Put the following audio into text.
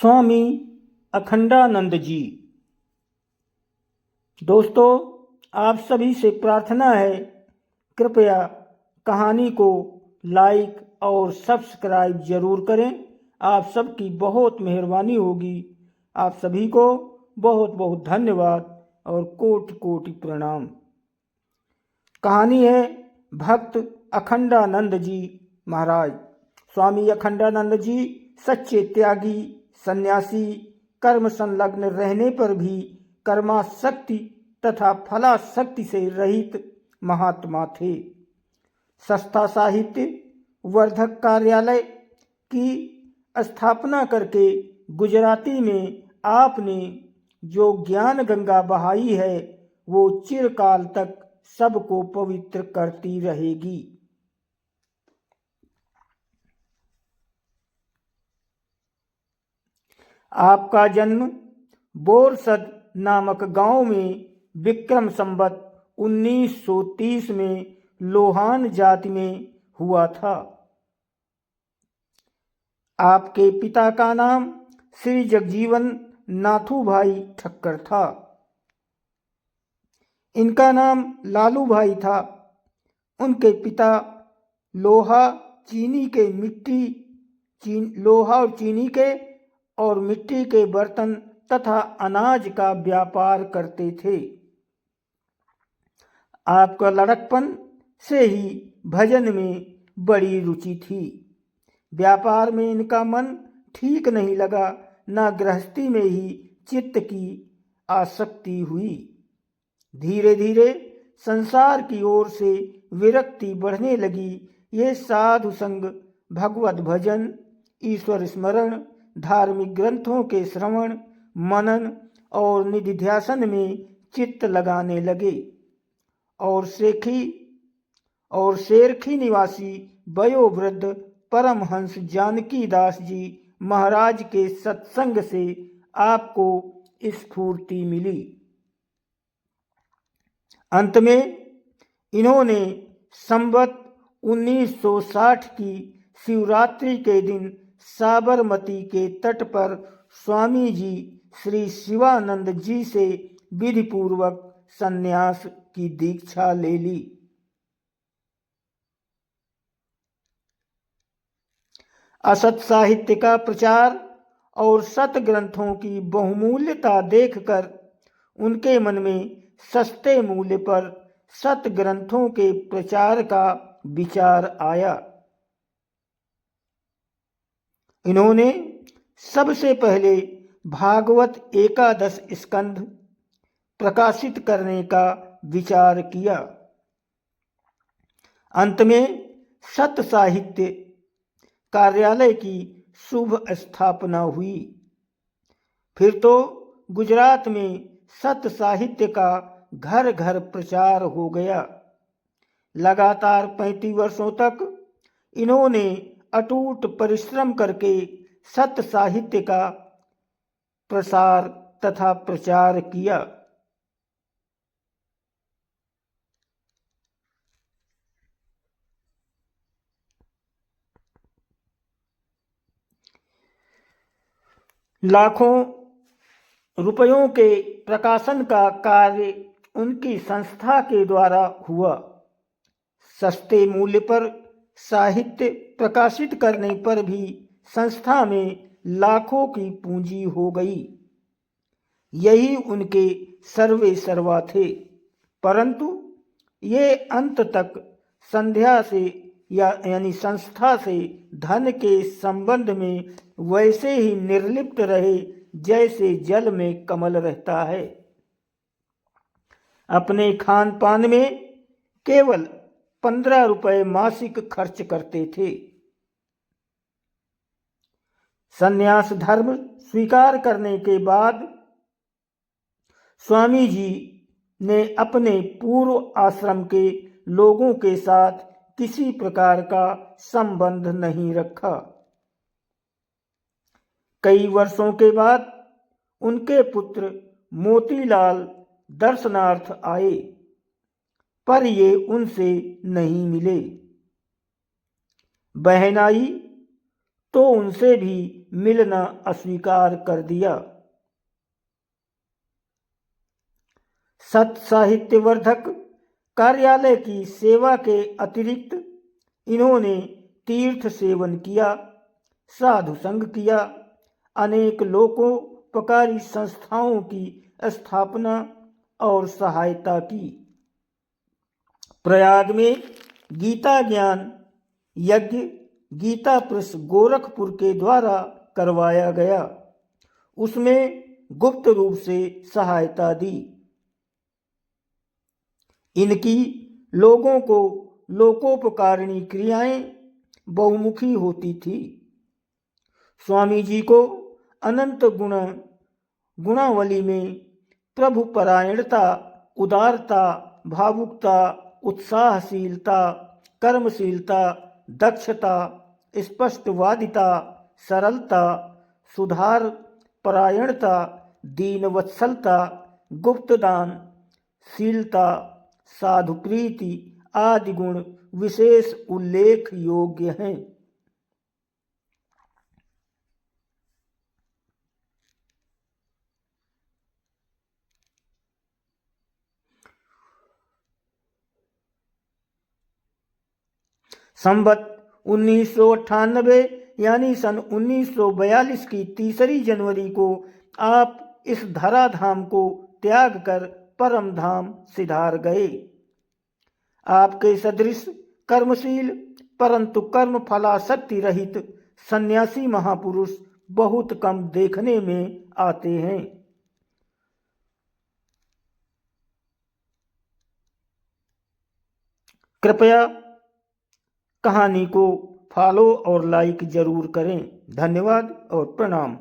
स्वामी अखंडानंद जी। दोस्तों, आप सभी से प्रार्थना है, कृपया कहानी को लाइक और सब्सक्राइब जरूर करें। आप सबकी बहुत मेहरबानी होगी। आप सभी को बहुत बहुत धन्यवाद और कोटि कोटि प्रणाम। कहानी है भक्त अखंडानंद जी महाराज। स्वामी अखंडानंद जी सच्चे त्यागी, सन्यासी, कर्म संलग्न रहने पर भी कर्माशक्ति तथा फलाशक्ति से रहित महात्मा थे। संस्था साहित्य वर्धक कार्यालय की स्थापना करके गुजराती में आपने जो ज्ञान गंगा बहाई है, वो चिरकाल तक सबको पवित्र करती रहेगी। आपका जन्म बोरसद नामक गांव में विक्रम संवत 1930 में लोहान जाति में हुआ था। आपके पिता का नाम श्री जगजीवन नाथू भाई ठक्कर था। इनका नाम लालू भाई था। उनके पिता लोहा और मिट्टी के बर्तन तथा अनाज का व्यापार करते थे। आपका लड़कपन से ही भजन में बड़ी रुचि थी। व्यापार में इनका मन ठीक नहीं लगा, न गृहस्थी में ही चित्त की आसक्ति हुई। धीरे धीरे संसार की ओर से विरक्ति बढ़ने लगी। ये साधु संग, भगवत भजन, ईश्वर स्मरण, धार्मिक ग्रंथों के श्रवण, मनन और निधिध्यासन में चित्त लगाने लगे। और शेरखी निवासी वयोवृद्ध परमहंस जानकी दास जी महाराज के सत्संग से आपको स्फूर्ति मिली। अंत में इन्होंने संवत 1960 की शिवरात्रि के दिन साबरमती के तट पर स्वामी जी श्री शिवानंद जी से विधिपूर्वक संन्यास की दीक्षा ले ली। असत साहित्य का प्रचार और सत ग्रंथों की बहुमूल्यता देखकर उनके मन में सस्ते मूल्य पर सत ग्रंथों के प्रचार का विचार आया। इन्होंने सबसे पहले भागवत एकादश स्कंध प्रकाशित करने का विचार किया। अंत में सत साहित्य कार्यालय की शुभ स्थापना हुई। फिर तो गुजरात में सत साहित्य का घर घर प्रचार हो गया। लगातार 35 वर्षों तक इन्होंने अटूट परिश्रम करके सत साहित्य का प्रसार तथा प्रचार किया। लाखों रुपयों के प्रकाशन का कार्य उनकी संस्था के द्वारा हुआ। सस्ते मूल्य पर साहित्य प्रकाशित करने पर भी संस्था में लाखों की पूंजी हो गई। यही उनके सर्वे सर्वा थे। परंतु ये अंत तक संध्या से यानी संस्था से धन के संबंध में वैसे ही निर्लिप्त रहे जैसे जल में कमल रहता है। अपने खान पान में केवल 15 रुपए मासिक खर्च करते थे। संन्यास धर्म स्वीकार करने के बाद स्वामी जी ने अपने पूर्व आश्रम के लोगों के साथ किसी प्रकार का संबंध नहीं रखा। कई वर्षों के बाद उनके पुत्र मोतीलाल दर्शनार्थ आए, पर ये उनसे नहीं मिले। बहन आई तो उनसे भी मिलना अस्वीकार कर दिया। सत साहित्यवर्धक कार्यालय की सेवा के अतिरिक्त इन्होंने तीर्थ सेवन किया, साधु संग किया, अनेक लोकोपकारी संस्थाओं की स्थापना और सहायता की। प्रयाग में गीता ज्ञान यज्ञ गीता प्रेस गोरखपुर के द्वारा करवाया गया, उसमें गुप्त रूप से सहायता दी। इनकी लोगों को लोकोपकारिणी क्रियाएं बहुमुखी होती थी। स्वामी जी को अनंत गुणावली में प्रभु परायणता, उदारता, भावुकता, उत्साहशीलता, कर्मशीलता, दक्षता, स्पष्टवादिता, सरलता, सुधार परायणता, दीनवत्सलता, गुप्तदान शीलता, साधु प्रीति आदि गुण विशेष उल्लेख योग्य हैं। संवत 1998 यानी सन 1942 की 3 जनवरी को आप इस धराधाम को त्याग कर परम धाम सिधार गए। आपके सदृश कर्मशील परंतु कर्म फलासक्ति रहित सन्यासी महापुरुष बहुत कम देखने में आते हैं। कृपया कहानी को फॉलो और लाइक जरूर करें। धन्यवाद और प्रणाम।